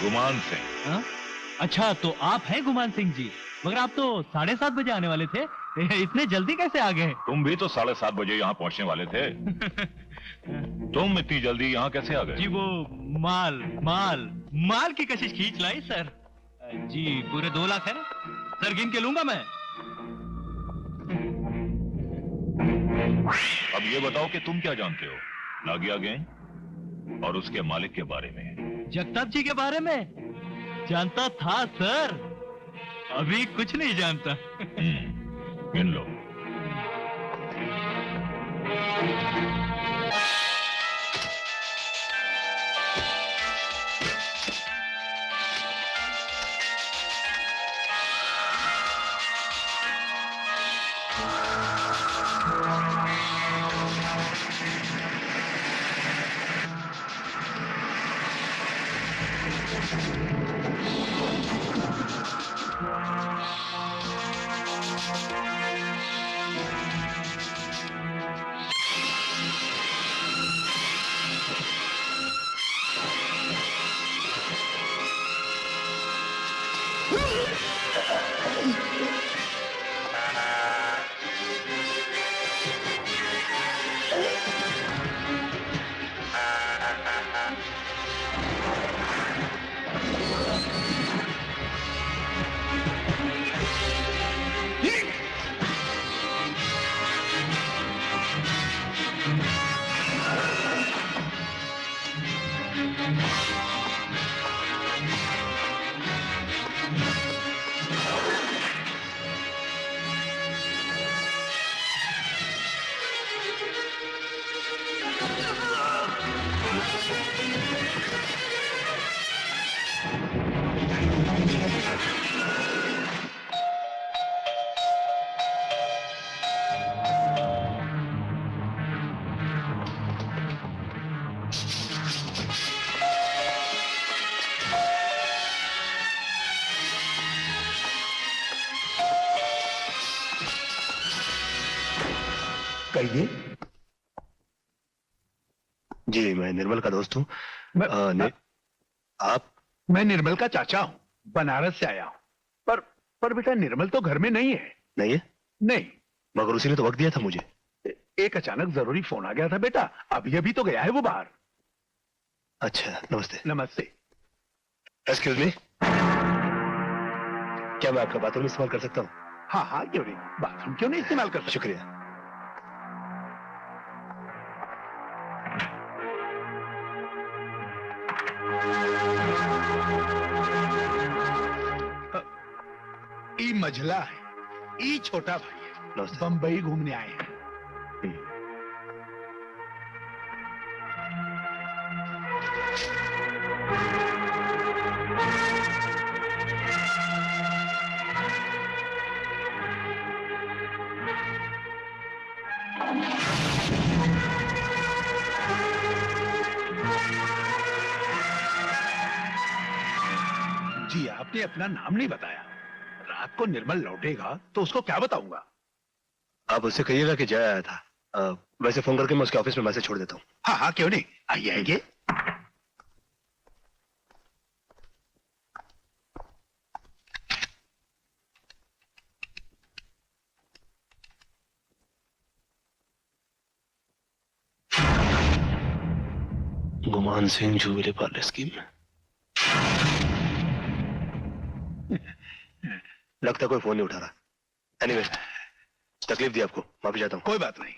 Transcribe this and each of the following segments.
गुमान सिंह। हाँ? अच्छा, तो आप हैं गुमान सिंह जी, मगर आप तो 7:30 बजे आने वाले थे, इतने जल्दी कैसे आ गए? तुम भी तो 7:30 बजे यहाँ पहुँचने वाले थे। तुम इतनी जल्दी यहाँ कैसे आ गए? जी वो माल माल माल की कशिश खींच लाई सर। जी पूरे 2 लाख है ना सर, गिन के लूंगा मैं। अब ये बताओ कि तुम क्या जानते हो नागिया गैंग और उसके मालिक के बारे में? जगताप जी के बारे में जानता था सर, अभी कुछ नहीं जानता। गिन लो। कहिए। जी मैं निर्मल का दोस्त हूँ। आप? मैं निर्मल का चाचा हूँ, बनारस से आया हूँ। पर बेटा निर्मल तो घर में नहीं है। नहीं है? नहीं। मगर उसी ने तो वक्त दिया था मुझे। एक अचानक जरूरी फोन आ गया था बेटा, अभी अभी तो गया है वो बाहर। अच्छा नमस्ते। नमस्ते। एक्सक्यूज मी, क्या मैं आपका बाथरूम इस्तेमाल कर सकता हूँ? हाँ हाँ क्यों नहीं, बाथरूम क्यों नहीं इस्तेमाल कर सकते? शुक्रिया। ई मझला है, ई छोटा भाई है, बंबई घूमने आए हैं। जी आपने अपना नाम नहीं बताया। रात को निर्मल लौटेगा तो उसको क्या बताऊंगा? आप उससे कहिएगा कि जय आया था। वैसे फोन करके मैं उसके ऑफिस में मैसेज छोड़ देता हूँ। हाँ हाँ क्यों नहीं, आइए आइए। Guman Singh jubilee Parle scheme. लगता कोई फोन नहीं उठा रहा। एनीवे, तकलीफ दी आपको, माफी चाहता हूँ। कोई बात नहीं।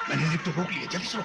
मैंने लिफ्ट रोक लिया, जल्दी सुनो।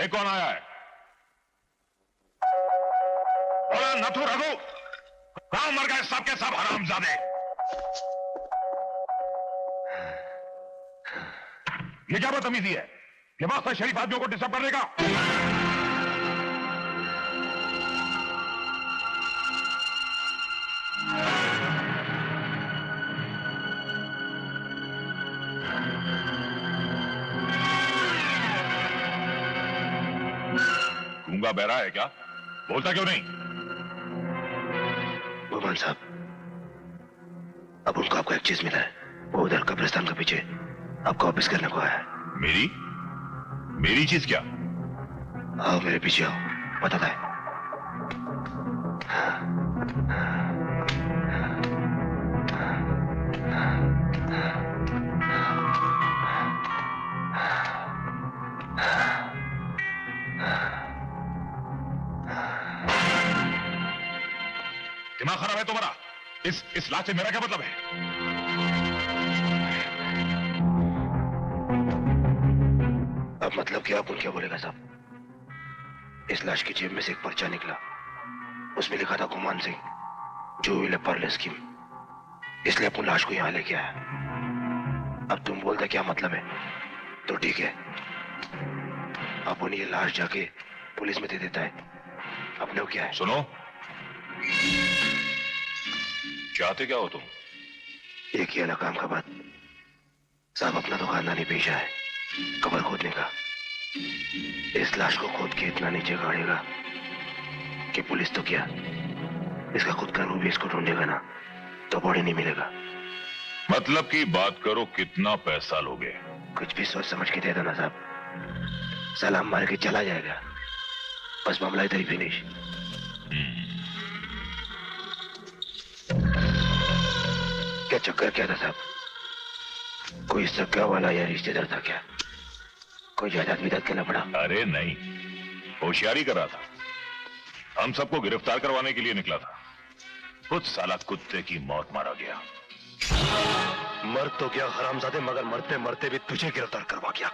ये कौन आया है? बोला नथु रघु, कहां मर गए सब के सब हरामजादे? ये क्या बदतमीजी है? ये वास्ता शरीफ आदमियों को डिस्टर्ब करने का? गूंगा बहरा है क्या? बोलता क्यों नहीं? गुमान साहब, अब उनको आपको एक चीज मिला है। वो उधर कब्रिस्तान के पीछे आपको वापस करने को आया है। मेरी चीज क्या? आओ मेरे पीछे आओ, बताता है। दिमाग खराब है तुम्हारा? इस लाश से मेरा क्या मतलब है? अब मतलब क्या आप क्या बोलेगा साहब? इस लाश की जेब में से एक पर्चा निकला, उसमें लिखा था गुमान सिंह, जो विल पार्ले स्कीम। इसलिए अपन लाश को यहां लेके आया। अब तुम बोलते क्या मतलब है? तो ठीक है, अपन ये लाश जाके पुलिस में दे देता है। अपने को क्या है? सुनो, चाहते क्या हो तुम? एक ही अलग काम का बात साहब, अपना तो खानदानी पेशा है कब्र खोदने का। इस लाश को खोद के इतना नीचे गाड़ेगा कि पुलिस तो क्या, इसका खुद का रूप भी इसको ढूंढेगा ना तो बॉडी नहीं मिलेगा। मतलब की बात करो, कितना पैसा लोगे? कुछ भी सोच समझ के दे देना साहब, सलाम मार के चला जाएगा, बस मामला इधर ही फिनिश। क्या चक्कर क्या था साहब? कोई सगा वाला या रिश्तेदार था क्या? कोई जायदाद विदाद करना पड़ा? अरे नहीं, होशियारी कर रहा था। हम सबको गिरफ्तार करवाने के लिए निकला था। कुछ साला कुत्ते की मौत मारा गया। मर तो गया हरामजादे, मगर मरते मरते भी तुझे गिरफ्तार करवा गया।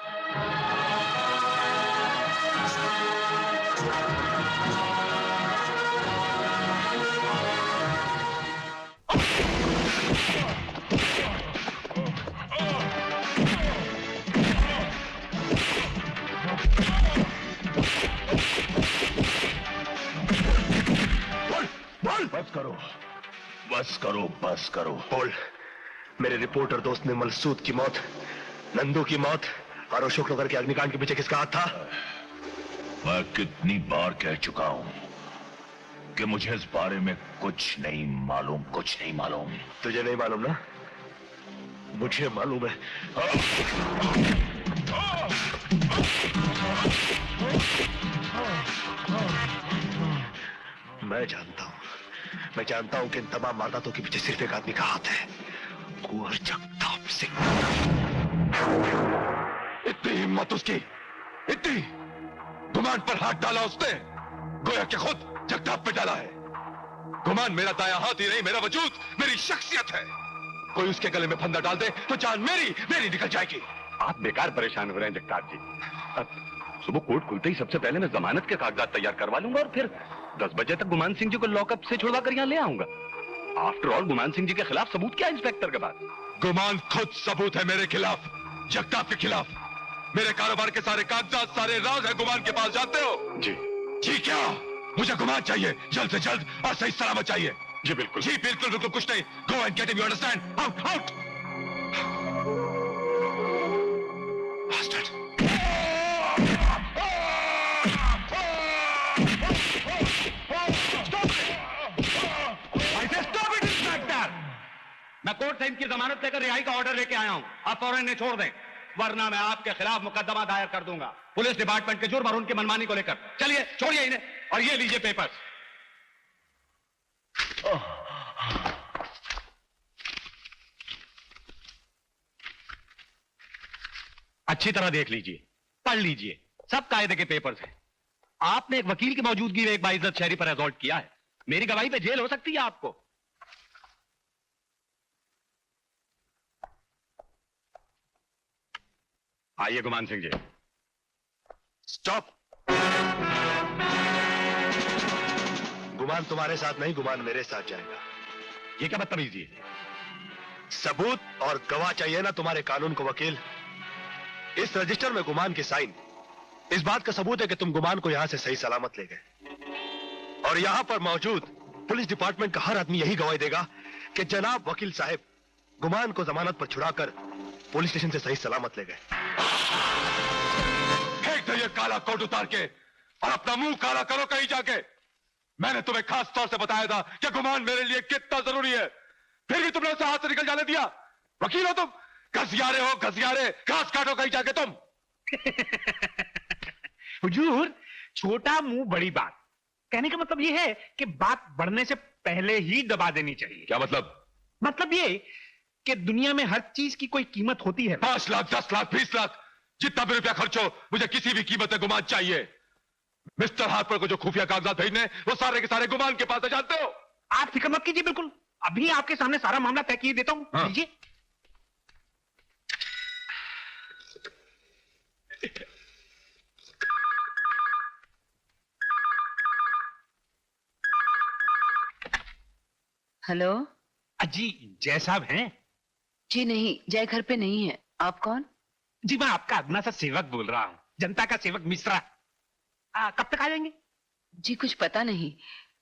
बस करो, बस करो, बस करो। बोल, मेरे रिपोर्टर दोस्त ने मलसूद की मौत, नंदू की मौत और अशोक नगर के अग्निकांड के पीछे किसका हाथ था? मैं कितनी बार कह चुका हूं कि मुझे इस बारे में कुछ नहीं मालूम, कुछ नहीं मालूम। तुझे नहीं मालूम ना? मुझे मालूम है। मैं जानता हूं कि इन तमाम वारदातों के पीछे सिर्फ एक आदमी का हाथ है, कुंवर जगताप सिंह। इतनी हिम्मत उसकी, इतनी गुमान पर हाथ डाला उसने, गोया कि खुद जगताप पे डाला है। गुमान मेरा दाया हाथ ही नहीं, मेरा वजूद, मेरी शख्सियत है। कोई उसके गले में फंदा डाल दे तो जान मेरी निकल जाएगी। आप बेकार परेशान हो रहे हैं जगताप जी। अब सुबह कोर्ट खुलते ही सबसे पहले मैं जमानत के कागजात तैयार करवा लूंगा और फिर 10 बजे तक गुमान सिंह जी को लॉकअप से छुड़वा कर यहाँ ले आऊंगा। आफ्टर ऑल गुमान सिंह जी के खिलाफ सबूत क्या इंस्पेक्टर के पास? गुमान खुद सबूत है मेरे खिलाफ, जगताप के खिलाफ। मेरे कारोबार के सारे कागजात, सारे राज है गुमान के पास, जानते हो? जी जी क्या? मुझे गुमान चाहिए, जल्द से जल्द और सही सलामत चाहिए। जी बिल्कुल। जी बिल्कुल बिल्कुल, कुछ नहीं। Go and get him, you understand? Out out. मैं कोर्ट से इनकी जमानत लेकर रिहाई का ऑर्डर लेके आया हूं। आप फौरन इन्हें छोड़ दें, वरना मैं आपके खिलाफ मुकदमा दायर कर दूंगा पुलिस डिपार्टमेंट के जुर्म और उनकी मनमानी को लेकर। चलिए छोड़िए इन्हें और ये लीजिए पेपर्स। अच्छी तरह देख लीजिए, पढ़ लीजिए, सब कायदे के पेपर्स हैं। आपने एक वकील की मौजूदगी में एक बाइज्जत शहरी पर असॉल्ट किया है। मेरी गवाही पे जेल हो सकती है आपको। आइए गुमान सिंह जी। स्टॉप। गुमान तुम्हारे साथ नहीं, गुमान मेरे साथ जाएगा। ये क्या बदतमीजी है? सबूत और गवाह चाहिए ना तुम्हारे कानून को वकील। इस रजिस्टर में गुमान की साइन इस बात का सबूत है कि तुम गुमान को यहां से सही सलामत ले गए, और यहां पर मौजूद पुलिस डिपार्टमेंट का हर आदमी यही गवाही देगा कि जनाब वकील साहब गुमान को जमानत पर छुड़ाकर पुलिस स्टेशन से सही सलामत ले गए। फेंक दो ये काला कोट उतार के और अपना मुंह काला करो कहीं जाके। मैंने तुम्हें खास तौर से बताया था कि गुमान मेरे लिए कितना जरूरी है, फिर भी तुमने उसे हाथ से निकल जाने दिया। वकील हो तुम, घसियारे हो घसियारे, घास काटो कहीं जाके तुम। हुजूर, छोटा मुंह बड़ी बात, कहने का मतलब यह है कि बात बढ़ने से पहले ही दबा देनी चाहिए। क्या मतलब? मतलब ये कि दुनिया में हर चीज की कोई कीमत होती है। 5 लाख 10 लाख 20 लाख जितना भी रुपया खर्च हो, मुझे किसी भी कीमत में गुमान चाहिए। मिस्टर हार्पर को जो खुफिया कागजात भेजने वो सारे के सारे गुमान के पास है, जानते हो। आप फिक्र मत कीजिए, बिल्कुल अभी आपके सामने सारा मामला तय किए देता हूं। हाँ। लीजिए। हेलो। जी जय साहब हैं? जी नहीं, जय घर पे नहीं है। आप कौन? जी मैं आपका अदना सा सेवक बोल रहा हूं, जनता का सेवक मिश्रा। कब तक आ जाएंगे? जी कुछ पता नहीं,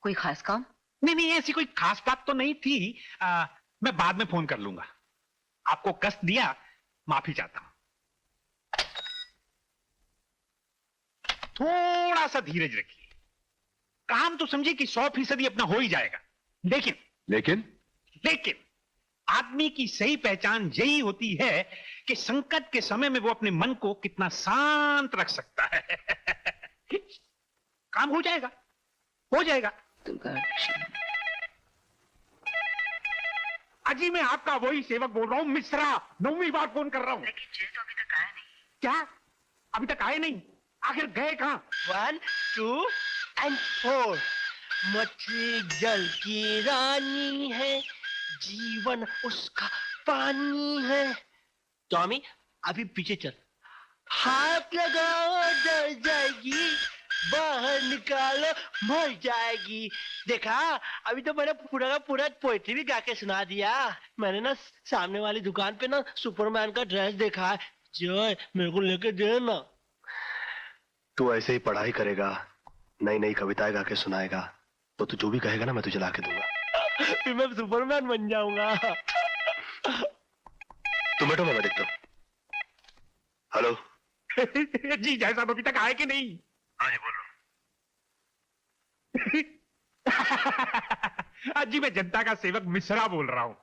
कोई खास काम? नहीं नहीं, ऐसी कोई खास बात तो नहीं थी। मैं बाद में फोन कर लूंगा। आपको कष्ट दिया, माफी चाहता हूं। थोड़ा सा धीरज रखिए, काम तो समझिए कि 100% अपना हो ही जाएगा। लेकिन आदमी की सही पहचान यही होती है कि संकट के समय में वो अपने मन को कितना शांत रख सकता है। काम हो जाएगा, हो जाएगा। अजी मैं आपका वही सेवक बोल रहा हूं, मिश्रा। 9वीं बार फोन कर रहा हूं। लेकिन जय तो अभी तक आया नहीं। क्या अभी तक आए नहीं? आखिर गए कहां? 1 2 and 4। मछली जल की रानी है, जीवन उसका पानी है। टॉमी अभी पीछे चल। हाथ लगाओ डर जाएगी, बाहर निकालो मर जाएगी। देखा, अभी तो मैंने पूरा का पूरा पोएट्री भी गा के सुना दिया। मैंने ना सामने वाली दुकान पे ना सुपरमैन का ड्रेस देखा है। जय मेरे को लेके दे ना। तू ऐसे ही पढ़ाई करेगा, नई नई कविताएं गा के सुनाएगा, तो तू जो भी कहेगा ना मैं तुझे ला के दूंगा। फिर मैं सुपरमैन बन जाऊंगा। तुम बैठो, मैं देखता हूँ। हेलो। जी जय साहब अभी तक आए कि नहीं? हाँ जी बोल रहा हूँ। जी मैं जनता का सेवक मिश्रा बोल रहा हूं,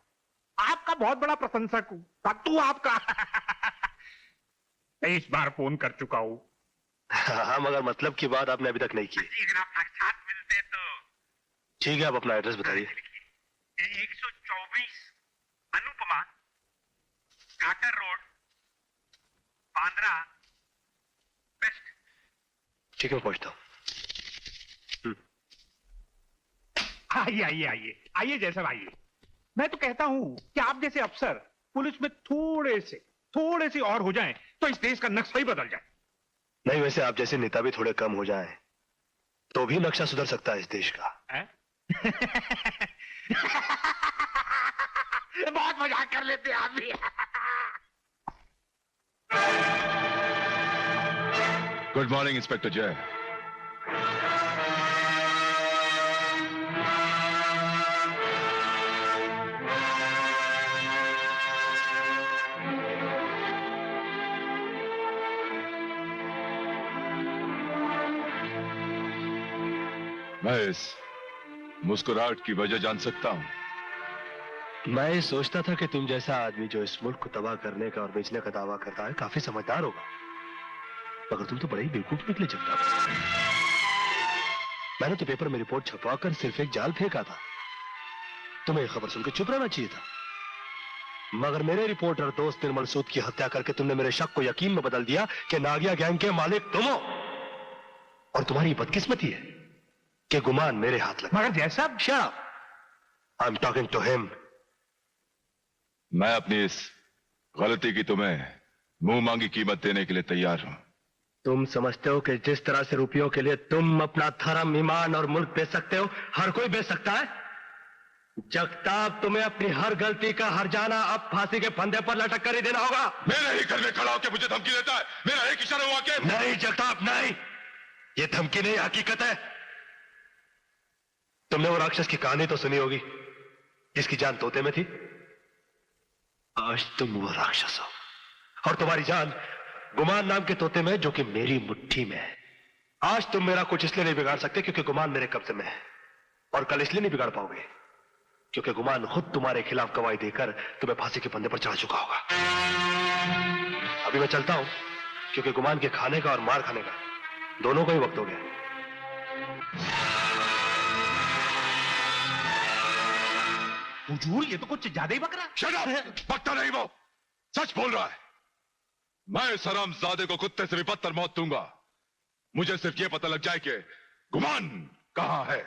आपका बहुत बड़ा प्रशंसक हूं। तू आपका 23 बार फोन कर चुका हूं। हाँ मगर मतलब की बात आपने अभी तक नहीं की। अगर आप साक्षात मिलते तो। ठीक है, आप अपना एड्रेस बताइए। 124 अनुपमा काकर रोड, बांद्रा वेस्ट। ठीक है, मैं पहुंचता हूँ। आइए आइए आइए आइए जैसा आइए। मैं तो कहता हूं कि आप जैसे अफसर पुलिस में थोड़े से और हो जाएं तो इस देश का नक्शा ही बदल जाए। नहीं, वैसे आप जैसे नेता भी थोड़े कम हो जाएं तो भी नक्शा सुधर सकता है इस देश का। बहुत मजाक कर लेते हैं आप भी। गुड मॉर्निंग इंस्पेक्टर जय। मैं इस मुस्कुराहट की वजह जान सकता हूं। मैं ये सोचता था कि तुम जैसा आदमी जो इस मुल्क को तबाह करने का और बेचने का दावा करता है काफी समझदार होगा, मगर तुम तो बड़े ही बेवकूफ निकले जगताप। मैंने तो पेपर में रिपोर्ट छपवाकर सिर्फ एक जाल फेंका था। तुम्हें यह खबर सुनकर चुप रहना चाहिए था, मगर मेरे रिपोर्टर दोस्त निर्मल सूद की हत्या करके तुमने मेरे शक को यकीन में बदल दिया कि नागिया गैंग के मालिक तुम हो। और तुम्हारी बदकिस्मती है कि गुमान मेरे हाथ लगा। मगर जैसा I am talking to him. मैं अपनी इस गलती की तुम्हें मुंह मांगी कीमत देने के लिए तैयार हूं। तुम समझते हो कि जिस तरह से रुपयों के लिए तुम अपना धर्म, ईमान और मुल्क बेच सकते हो, हर कोई बेच सकता है? जगताप, तुम्हें अपनी हर गलती का हर्जाना अब फांसी के फंदे पर लटक कर ही देना होगा। मेरे ही घर में खड़ा होकर मुझे धमकी देता है। मेरा एक इशारा हुआ कि नहीं जगताप, नहीं, ये धमकी नहीं, हकीकत है। तुमने वो राक्षस की कहानी तो सुनी होगी जिसकी जान तोते में थी। आज तुम वो राक्षस हो और तुम्हारी जान गुमान नाम के तोते में, जो कि मेरी मुट्ठी में है। आज तुम मेरा कुछ इसलिए नहीं बिगाड़ सकते क्योंकि गुमान मेरे कब्जे में है, और कल इसलिए नहीं बिगाड़ पाओगे क्योंकि गुमान खुद तुम्हारे खिलाफ गवाही देकर तुम्हें फांसी के फंदे पर चढ़ा चुका होगा। अभी मैं चलता हूं क्योंकि गुमान के खाने का और मार खाने का दोनों का ही वक्त हो गया। हुजूर, ये तो कुछ ज्यादा ही बकरा। Shut up! बकता नहीं, वो सच बोल रहा है। मैं इस हरामजादे को कुत्ते से भी बदतर मौत दूंगा। मुझे सिर्फ ये पता लग जाए कि गुमान कहां है।